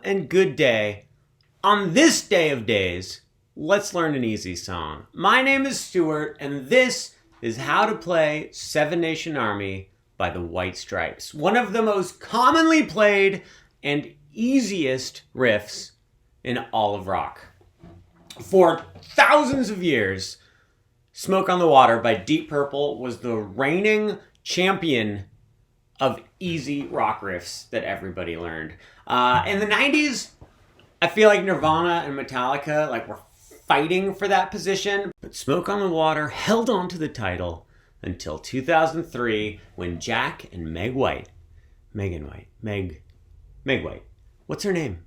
and good day. On this day of days, let's learn an easy song. My name is Stuart, and this is how to play Seven Nation Army by the White Stripes. One of the most commonly played and easiest riffs in all of rock. For thousands of years, Smoke on the Water by Deep Purple was the reigning champion of easy rock riffs that everybody learned. In the 90s, I feel like Nirvana and Metallica were fighting for that position, but Smoke on the Water held on to the title until 2003 when Jack and Meg White, Meg White, what's her name?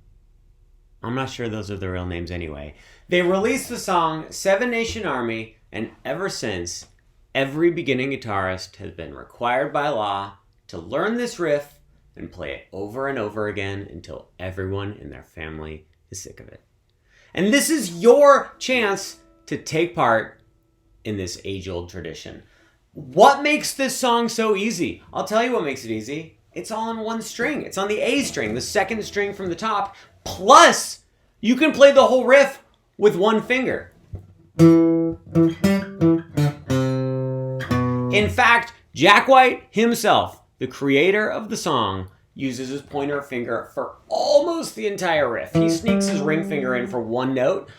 I'm not sure those are the real names anyway. They released the song Seven Nation Army, and ever since, every beginning guitarist has been required by law to learn this riff and play it over and over again until everyone in their family is sick of it. And this is your chance to take part in this age-old tradition. What makes this song so easy? I'll tell you what makes it easy. It's all on one string. It's on the A string, the second string from the top. Plus, you can play the whole riff with one finger. In fact, Jack White himself, the creator of the song, uses his pointer finger for almost the entire riff. He sneaks his ring finger in for one note.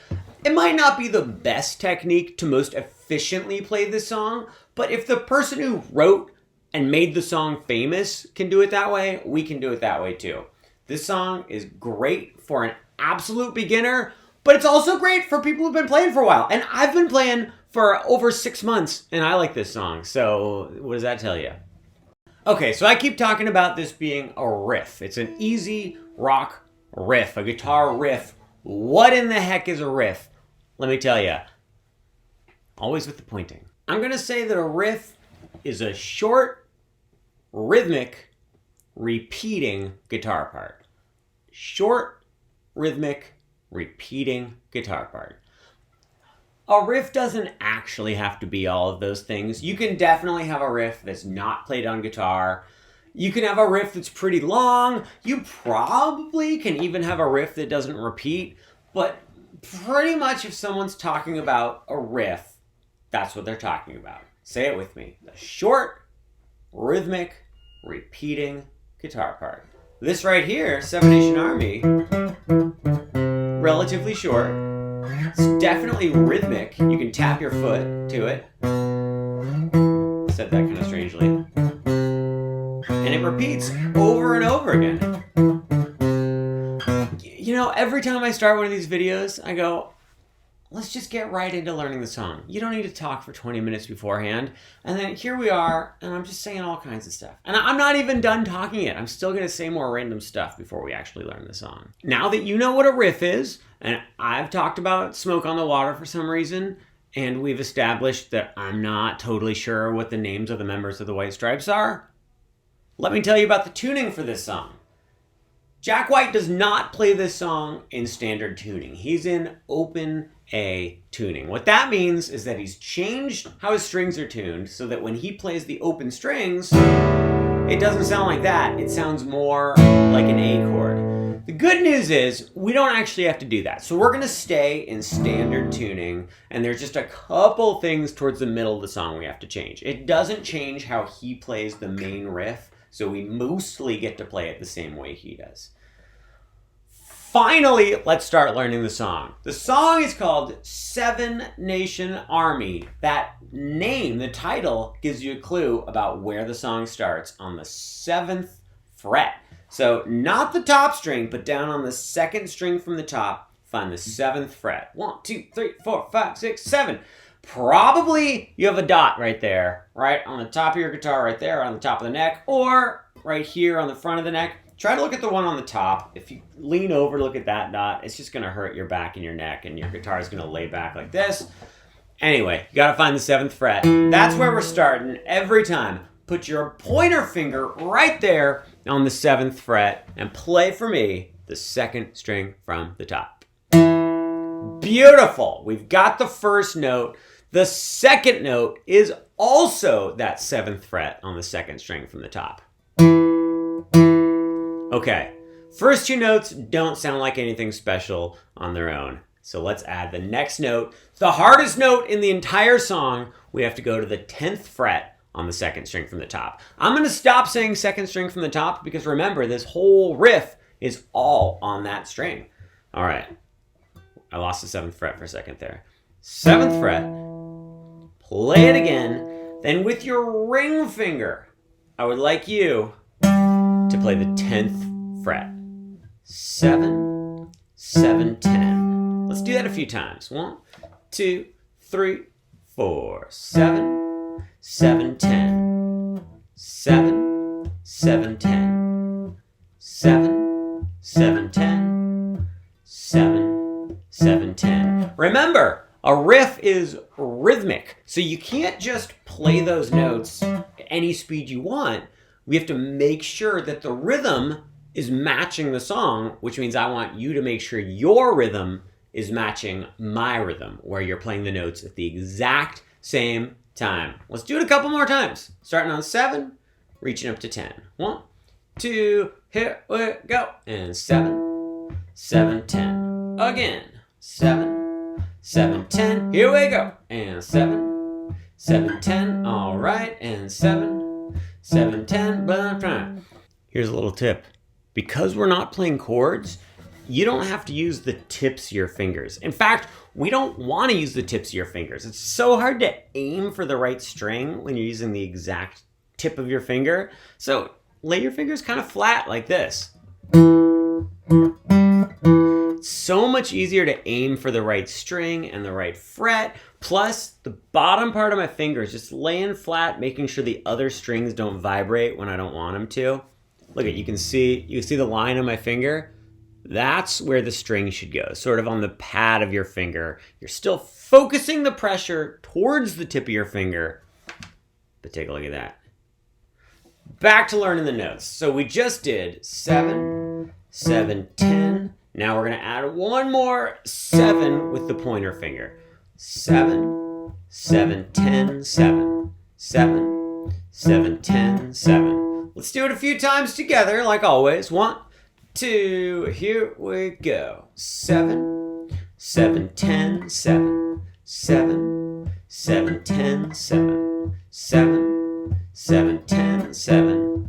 It might not be the best technique to most efficiently play this song, but if the person who wrote and made the song famous can do it that way, we can do it that way too. This song is great for an absolute beginner, but it's also great for people who've been playing for a while. And I've been playing for over 6 months, and I like this song. So what does that tell you? Okay, so I keep talking about this being a riff. It's an easy rock riff, a guitar riff. What in the heck is a riff? Let me tell you. Always with the pointing. I'm going to say that a riff is a short, rhythmic, repeating guitar part. Short, rhythmic, repeating guitar part. A riff doesn't actually have to be all of those things. You can definitely have a riff that's not played on guitar. You can have a riff that's pretty long. You probably can even have a riff that doesn't repeat. But pretty much if someone's talking about a riff, that's what they're talking about. Say it with me. The short, rhythmic, repeating guitar part. This right here, Seven Nation Army, relatively short. It's definitely rhythmic. You can tap your foot to it. Said that kind of strangely. And it repeats over and over again. You know, every time I start one of these videos, I go, let's just get right into learning the song. You don't need to talk for 20 minutes beforehand. And then here we are, and I'm just saying all kinds of stuff. And I'm not even done talking yet. I'm still going to say more random stuff before we actually learn the song. Now that you know what a riff is, and I've talked about Smoke on the Water for some reason, and we've established that I'm not totally sure what the names of the members of the White Stripes are, let me tell you about the tuning for this song. Jack White does not play this song in standard tuning. He's in open A tuning. What that means is that he's changed how his strings are tuned so that when he plays the open strings, it doesn't sound like that. It sounds more like an A chord. The good news is we don't actually have to do that. So we're going to stay in standard tuning, and there's just a couple things towards the middle of the song we have to change. It doesn't change how he plays the main riff, so we mostly get to play it the same way he does. Finally, let's start learning the song. The song is called Seven Nation Army. That name, the title, gives you a clue about where the song starts, on the 7th fret. So not the top string, but down on the second string from the top, find the 7th fret. 1, 2, 3, 4, 5, 6, 7. Probably you have a dot right there, right on the top of your guitar, right there on the top of the neck, or right here on the front of the neck. Try to look at the one on the top. If you lean over to look at that dot, it's just going to hurt your back and your neck, and your guitar is going to lay back like this. Anyway, you got to find the 7th fret. That's where we're starting every time. Put your pointer finger right there on the 7th fret and play for me the second string from the top. Beautiful. We've got the first note. The second note is also that 7th fret on the second string from the top. Okay, First two notes don't sound like anything special on their own. So let's add the next note. The hardest note in the entire song, we have to go to the 10th fret on the second string from the top. I'm going to stop saying second string from the top because remember, this whole riff is all on that string. All right. I lost the 7th fret for a second there. 7th fret. Play it again. Then with your ring finger, I would like you to play the 10th fret. 7, 7, 10. Let's do that a few times. 1, 2, 3, 4. 7, 7, 10. 7, 7, 10. 7, 7, 10. 7, 7, 10. Remember, a riff is rhythmic, so you can't just play those notes at any speed you want. We have to make sure that the rhythm is matching the song, which means I want you to make sure your rhythm is matching my rhythm, where you're playing the notes at the exact same time. Let's do it a couple more times. Starting on 7, reaching up to 10. 1, 2, here we go. And 7, 7, 10. Again. 7, 7, 10. Here we go. And 7, 7, 10. All right. And 7, 7, 10. Here's a little tip. Because we're not playing chords, you don't have to use the tips of your fingers. In fact, we don't want to use the tips of your fingers. It's so hard to aim for the right string when you're using the exact tip of your finger. So lay your fingers kind of flat like this. It's so much easier to aim for the right string and the right fret. Plus, the bottom part of my fingers just laying flat, making sure the other strings don't vibrate when I don't want them to. Look at, you can see the line on my finger. That's where the string should go, sort of on the pad of your finger. You're still focusing the pressure towards the tip of your finger, but take a look at that. Back to learning the notes. So we just did 7, 7, 10. Now we're going to add one more 7 with the pointer finger. 7, 7, 10, 7, 7, 7, 10, 7. Let's do it a few times together, like always. 1, 2, here we go. 7, 7, 10, 7, 7, 7, 10, 7, 7, 7, 10, 7.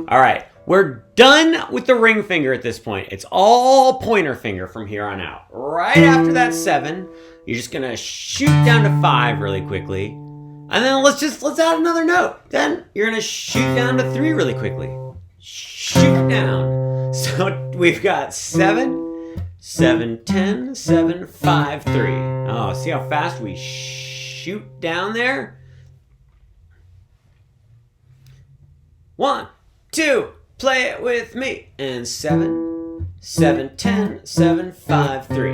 All right, we're done with the ring finger at this point. It's all pointer finger from here on out. Right after that 7, you're just gonna shoot down to 5 really quickly. And then let's add another note. Then you're gonna shoot down to 3 really quickly. Shoot down. So we've got 7, 7, 10, 7, 5, 3. Oh, see how fast we shoot down there? 1, 2, play it with me. And 7, 7, 10, 7, 5, 3,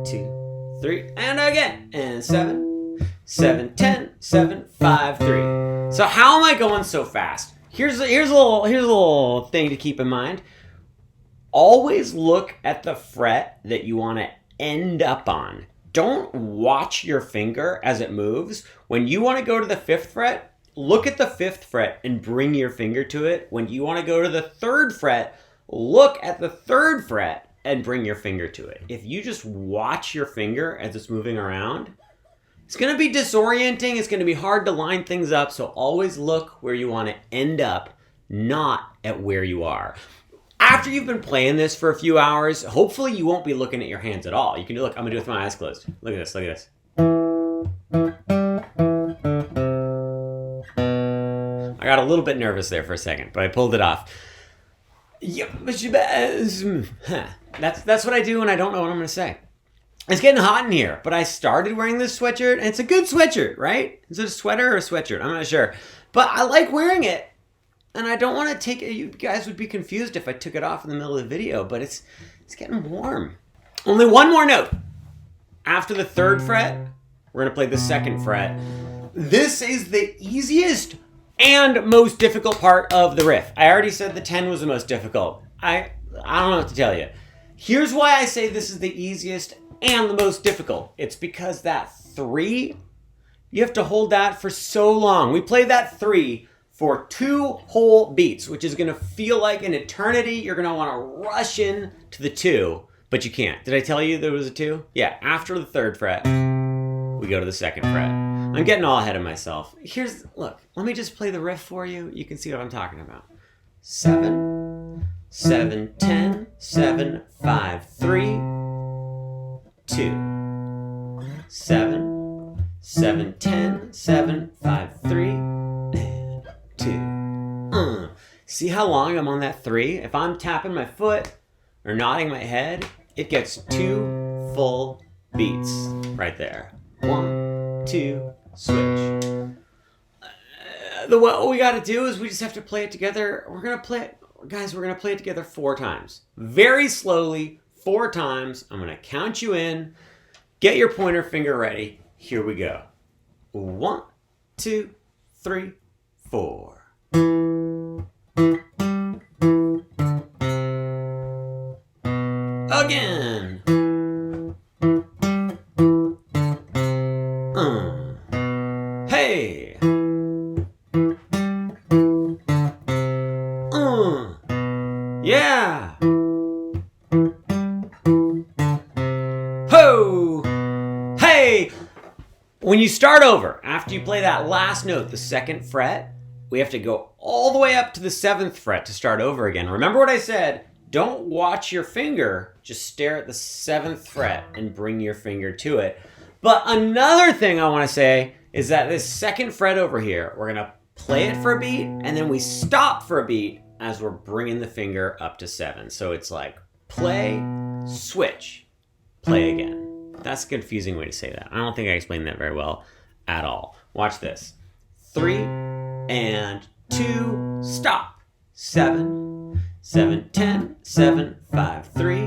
2, 3, and again. And 7, 7, 10, 7, 5, 3. So how am I going so fast? Here's a little thing to keep in mind. Always look at the fret that you want to end up on. Don't watch your finger as it moves. When you want to go to the 5th fret, look at the 5th fret and bring your finger to it. When you want to go to the 3rd fret, look at the 3rd fret and bring your finger to it. If you just watch your finger as it's moving around, it's going to be disorienting. It's going to be hard to line things up. So always look where you want to end up, not at where you are. After you've been playing this for a few hours, hopefully you won't be looking at your hands at all. You can do, look, I'm going to do it with my eyes closed. Look at this, look at this. I got a little bit nervous there for a second, but I pulled it off. That's what I do when I don't know what I'm going to say. It's getting hot in here, but I started wearing this sweatshirt, and it's a good sweatshirt, right? Is it a sweater or a sweatshirt? I'm not sure. But I like wearing it, and I don't want to take it. You guys would be confused if I took it off in the middle of the video, but it's getting warm. Only one more note. After the 3rd fret, we're going to play the 2nd fret. This is the easiest and most difficult part of the riff. I already said the 10 was the most difficult. I don't know what to tell you. Here's why I say this is the easiest and the most difficult. It's because that 3, you have to hold that for so long. We play that 3 for 2 whole beats, which is gonna feel like an eternity. You're gonna wanna rush in to the 2, but you can't. Did I tell you there was a 2? Yeah, after the 3rd fret, we go to the 2nd fret. I'm getting all ahead of myself. Look, let me just play the riff for you. You can see what I'm talking about. 7, 7, 10, 7, 5, 3, 2, 7, 7, 10, 7, 5, 3, and 2. See how long I'm on that 3? If I'm tapping my foot or nodding my head, it gets 2 full beats right there. 1, 2, switch. What we gotta do is we just have to play it together. We're gonna play it together 4 times. Very slowly, 4 times. I'm gonna count you in. Get your pointer finger ready. Here we go. 1, 2, 3, 4. Again. Hey. Yeah. Ho. Hey. When you start over, after you play that last note, the 2nd fret, we have to go all the way up to the 7th fret to start over again. Remember what I said? Don't watch your finger, just stare at the 7th fret and bring your finger to it. But another thing I want to say is that this 2nd fret over here, we're going to play it for a beat, and then we stop for a beat as we're bringing the finger up to 7. So it's like play, switch, play again. That's a confusing way to say that. I don't think I explained that very well at all. Watch this. 3 and 2, stop. 7, 7, 10, 7, 5, 3,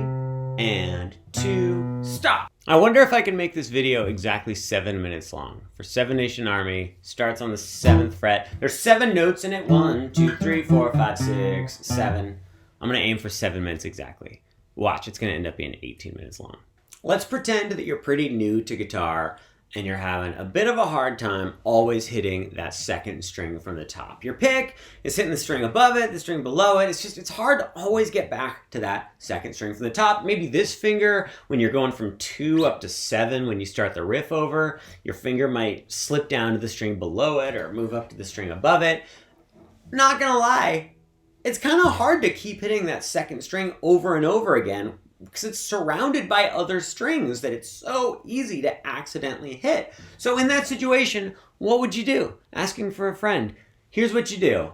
and 2, stop. I wonder if I can make this video exactly 7 minutes long. For Seven Nation Army, starts on the 7th fret. There's 7 notes in it. 1, 2, 3, 4, 5, 6, 7. I'm gonna aim for 7 minutes exactly. Watch, it's gonna end up being 18 minutes long. Let's pretend that you're pretty new to guitar and you're having a bit of a hard time always hitting that 2nd string from the top. Your pick is hitting the string above it, the string below it. It's hard to always get back to that 2nd string from the top. Maybe this finger, when you're going from 2 up to 7, when you start the riff over, your finger might slip down to the string below it or move up to the string above it. Not gonna lie, it's kind of hard to keep hitting that 2nd string over and over again because it's surrounded by other strings that it's so easy to accidentally hit. So in that situation, what would you do? Asking for a friend. Here's what you do.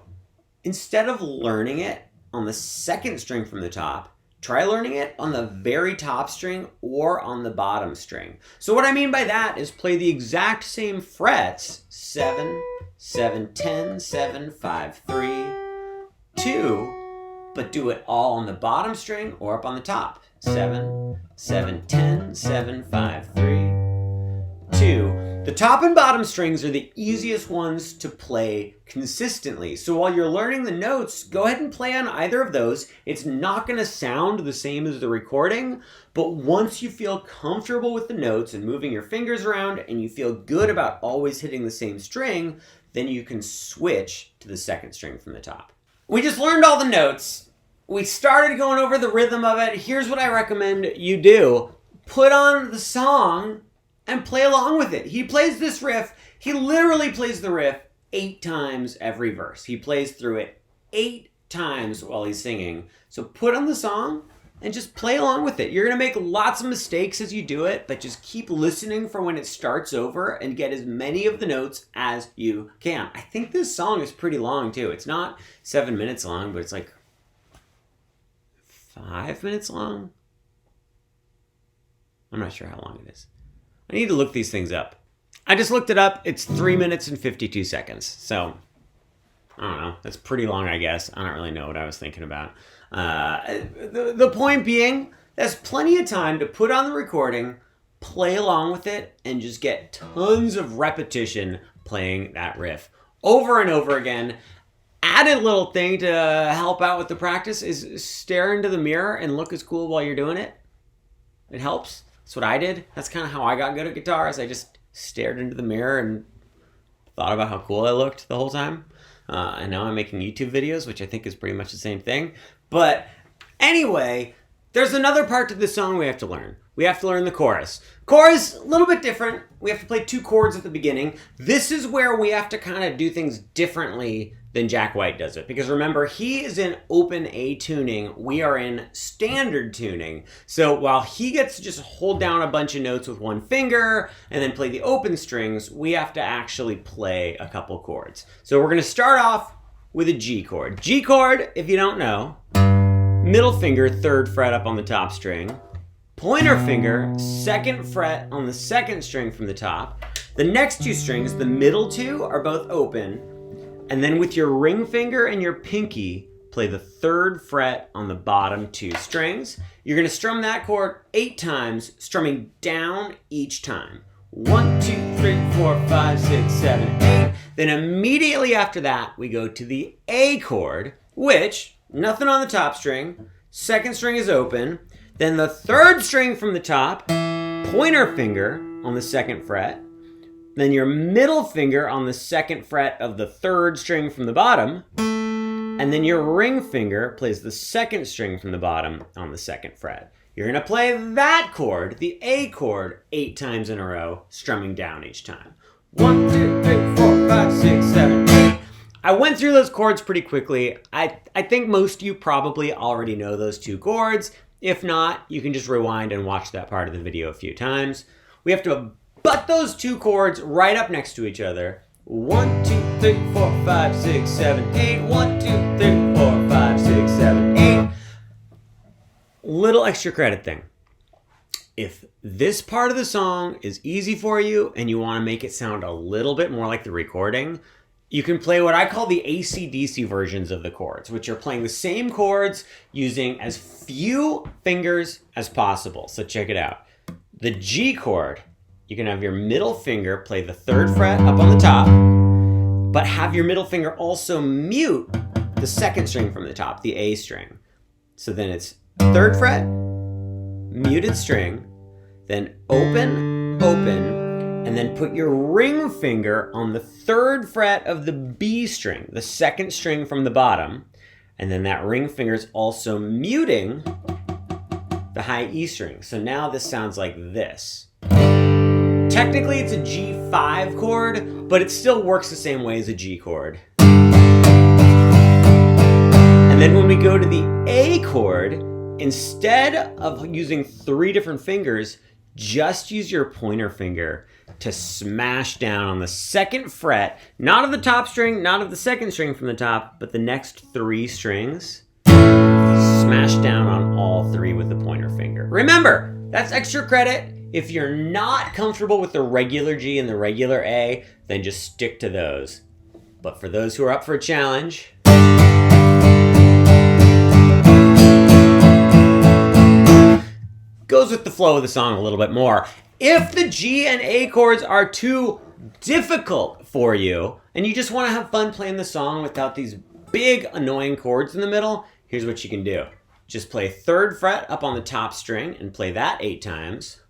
Instead of learning it on the 2nd string from the top, try learning it on the very top string or on the bottom string. So what I mean by that is play the exact same frets, 7, 7, 10, 7, 5, 3, 2, but do it all on the bottom string or up on the top. 7, 7, 10, 7, 5, 3, 2. The top and bottom strings are the easiest ones to play consistently. So while you're learning the notes, go ahead and play on either of those. It's not going to sound the same as the recording, but once you feel comfortable with the notes and moving your fingers around and you feel good about always hitting the same string, then you can switch to the 2nd string from the top. We just learned all the notes. We started going over the rhythm of it. Here's what I recommend you do. Put on the song and play along with it. He plays this riff. He literally plays the riff 8 times every verse. He plays through it 8 times while he's singing. So put on the song and just play along with it. You're gonna make lots of mistakes as you do it, but just keep listening for when it starts over and get as many of the notes as you can. I think this song is pretty long too. It's not 7 minutes long, but it's like 5 minutes long? I'm not sure how long it is. I need to look these things up. I just looked it up. It's 3 minutes and 52 seconds. So, I don't know. That's pretty long, I guess. I don't really know what I was thinking about. The point being, there's plenty of time to put on the recording, play along with it, and just get tons of repetition playing that riff over and over again. Added little thing to help out with the practice is stare into the mirror and look as cool while you're doing it. It helps. That's what I did. That's kind of how I got good at guitars. I just stared into the mirror and thought about how cool I looked the whole time. And now I'm making YouTube videos, which I think is pretty much the same thing. But anyway, there's another part to this song we have to learn. We have to learn the chorus. Chorus, a little bit different. We have to play 2 chords at the beginning. This is where we have to kind of do things differently than Jack White does it. Because remember, he is in open A tuning. We are in standard tuning. So while he gets to just hold down a bunch of notes with one finger and then play the open strings, we have to actually play a couple chords. So we're going to start off with a G chord. G chord, if you don't know, middle finger, 3rd fret up on the top string. Pointer finger, 2nd fret on the 2nd string from the top. The next 2 strings, the middle 2, are both open. And then with your ring finger and your pinky, play the 3rd fret on the bottom 2 strings. You're going to strum that chord 8 times, strumming down each time. 1, 2, 3, 4, 5, 6, 7, 8. Then immediately after that, we go to the A chord, which, nothing on the top string, 2nd string is open. Then the 3rd string from the top, pointer finger on the 2nd fret. Then your middle finger on the 2nd fret of the 3rd string from the bottom. And then your ring finger plays the 2nd string from the bottom on the 2nd fret. You're going to play that chord, the A chord, 8 times in a row, strumming down each time. 1, 2, 3, 4, 5, 6, 7, 8. I went through those chords pretty quickly. I think most of you probably already know those 2 chords. If not, you can just rewind and watch that part of the video a few times. We have to butt those 2 chords right up next to each other. 1, 2, 3, 4, 5, 6, 7, 8. 1, 2, 3, 4, 5, 6, 7, 8. Little extra credit thing. If this part of the song is easy for you and you want to make it sound a little bit more like the recording, you can play what I call the AC/DC versions of the chords, which are playing the same chords using as few fingers as possible. So check it out. The G chord, you can have your middle finger play the 3rd fret up on the top, but have your middle finger also mute the 2nd string from the top, the A string. So then it's 3rd fret, muted string, then open, open, and then put your ring finger on the 3rd fret of the B string, the 2nd string from the bottom. And then that ring finger is also muting the high E string. So now this sounds like this. Technically it's a G5 chord, but it still works the same way as a G chord. And then when we go to the A chord, instead of using 3 different fingers, just use your pointer finger to smash down on the 2nd fret, not of the top string, not of the 2nd string from the top, but the next 3 strings. Smash down on all 3 with the pointer finger. Remember, that's extra credit. If you're not comfortable with the regular G and the regular A, then just stick to those. But for those who are up for a challenge, goes with the flow of the song a little bit more. If the G and A chords are too difficult for you, and you just want to have fun playing the song without these big annoying chords in the middle, here's what you can do. Just play 3rd fret up on the top string and play that 8 times.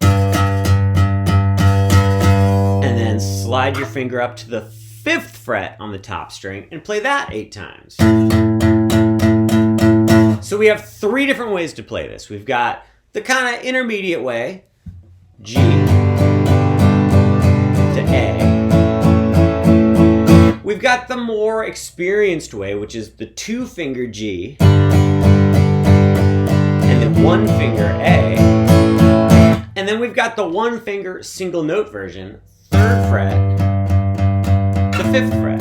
And then slide your finger up to the 5th fret on the top string and play that 8 times. So we have 3 different ways to play this. We've got the kind of intermediate way, G to A. We've got the more experienced way, which is the 2-finger G and the 1-finger A. And then we've got the 1-finger single note version, 3rd fret to 5th fret.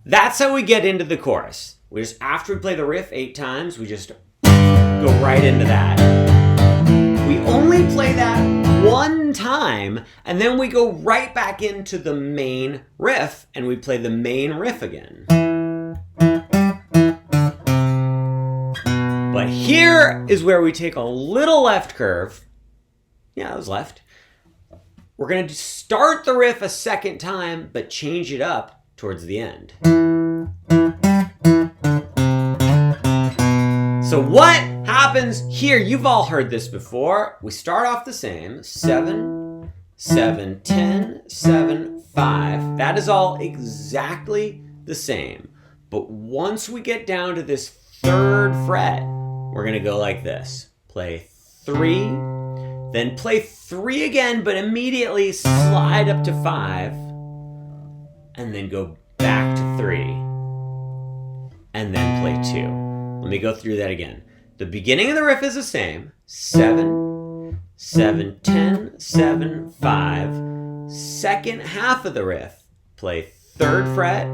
That's how we get into the chorus. We just, after we play the riff 8 times, we just go right into that. We only play that 1 time, and then we go right back into the main riff, and we play the main riff again. But here is where we take a little left curve. Yeah, that was left. We're going to start the riff a 2nd time, but change it up towards the end. So what happens happens here, you've all heard this before. We start off the same, 7, 7, 10, 7, 5. That is all exactly the same. But once we get down to this 3rd fret, we're gonna go like this. Play 3, then play 3 again, but immediately slide up to 5, and then go back to 3, and then play 2. Let me go through that again. The beginning of the riff is the same. 7, 7, 10, 7, 5. Second half of the riff, play 3rd fret,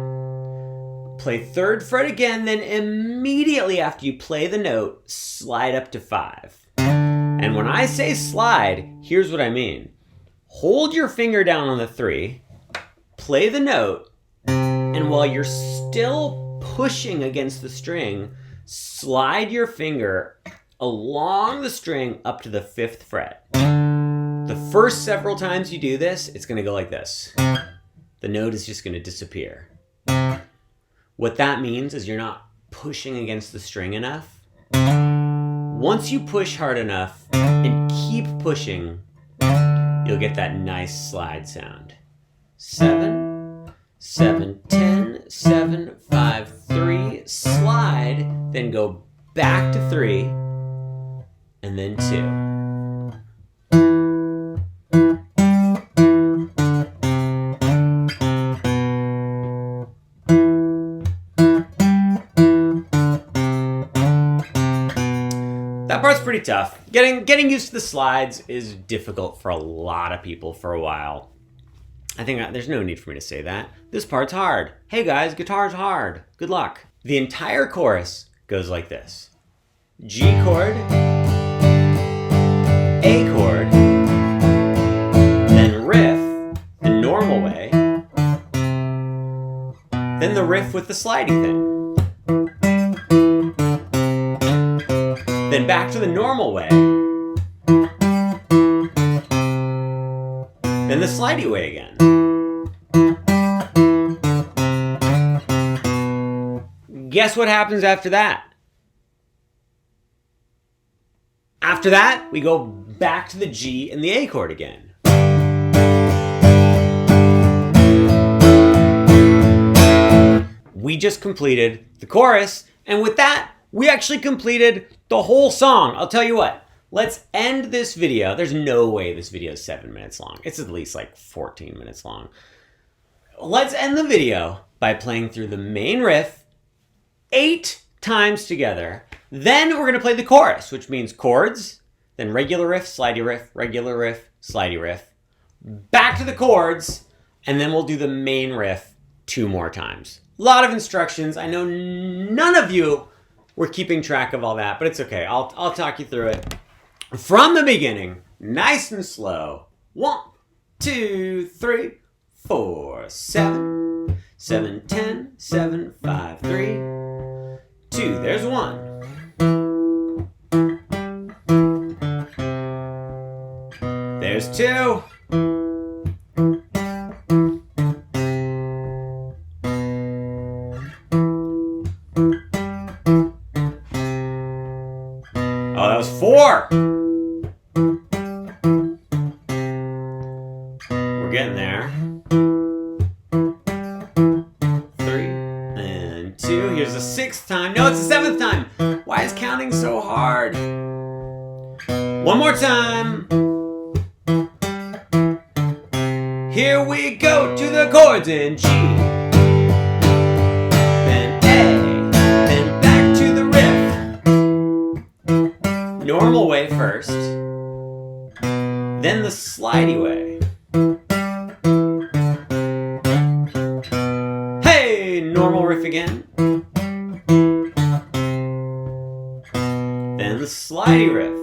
play 3rd fret again, then immediately after you play the note, slide up to 5. And when I say slide, here's what I mean. Hold your finger down on the 3, play the note, and while you're still pushing against the string, slide your finger along the string up to the 5th fret. The first several times you do this, it's going to go like this. The note is just going to disappear. What that means is you're not pushing against the string enough. Once you push hard enough and keep pushing, you'll get that nice slide sound. 7, 7, 10, 7, 5, 3, slide, then go back to 3, and then 2. That part's pretty tough. Getting used to the slides is difficult for a lot of people for a while. I think there's no need for me to say that. This part's hard. Hey guys, guitar's hard. Good luck. The entire chorus goes like this. G chord, A chord, then riff, the normal way, then the riff with the slidey thing. Then back to the normal way, then the slidey way again. Guess what happens after that? After that, we go back to the G and the A chord again. We just completed the chorus, and with that, we actually completed the whole song. I'll tell you what, let's end this video. There's no way this video is 7 minutes long. It's at least like 14 minutes long. Let's end the video by playing through the main riff 8 times together. Then we're gonna play the chorus, which means chords, then regular riff, slidey riff, regular riff, slidey riff, back to the chords, and then we'll do the main riff 2 more times. A lot of instructions. I know none of you were keeping track of all that, but it's okay. I'll talk you through it from the beginning, nice and slow. 1, 2, 3, 4, 7, 7, 10, 7, 5, 3, 2. There's 1. There's 2. Oh, that was 4. We're getting there. 3 and 2. Here's the 6th time. No, it's the 7th time. Why is counting so hard? 1 more time. Here we go to the chords in G. Then A. Then back to the riff. Normal way first. Then the slidey way. Hey! Normal riff again. Then the slidey riff.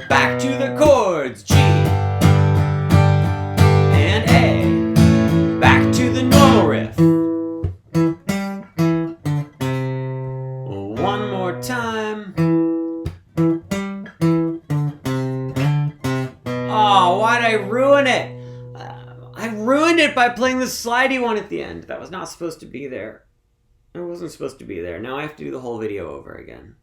Back to the chords, G and A. Back to the normal riff. 1 more time. Oh, why'd I ruin it? I ruined it by playing the slidey one at the end. That was not supposed to be there. I wasn't supposed to be there. Now I have to do the whole video over again.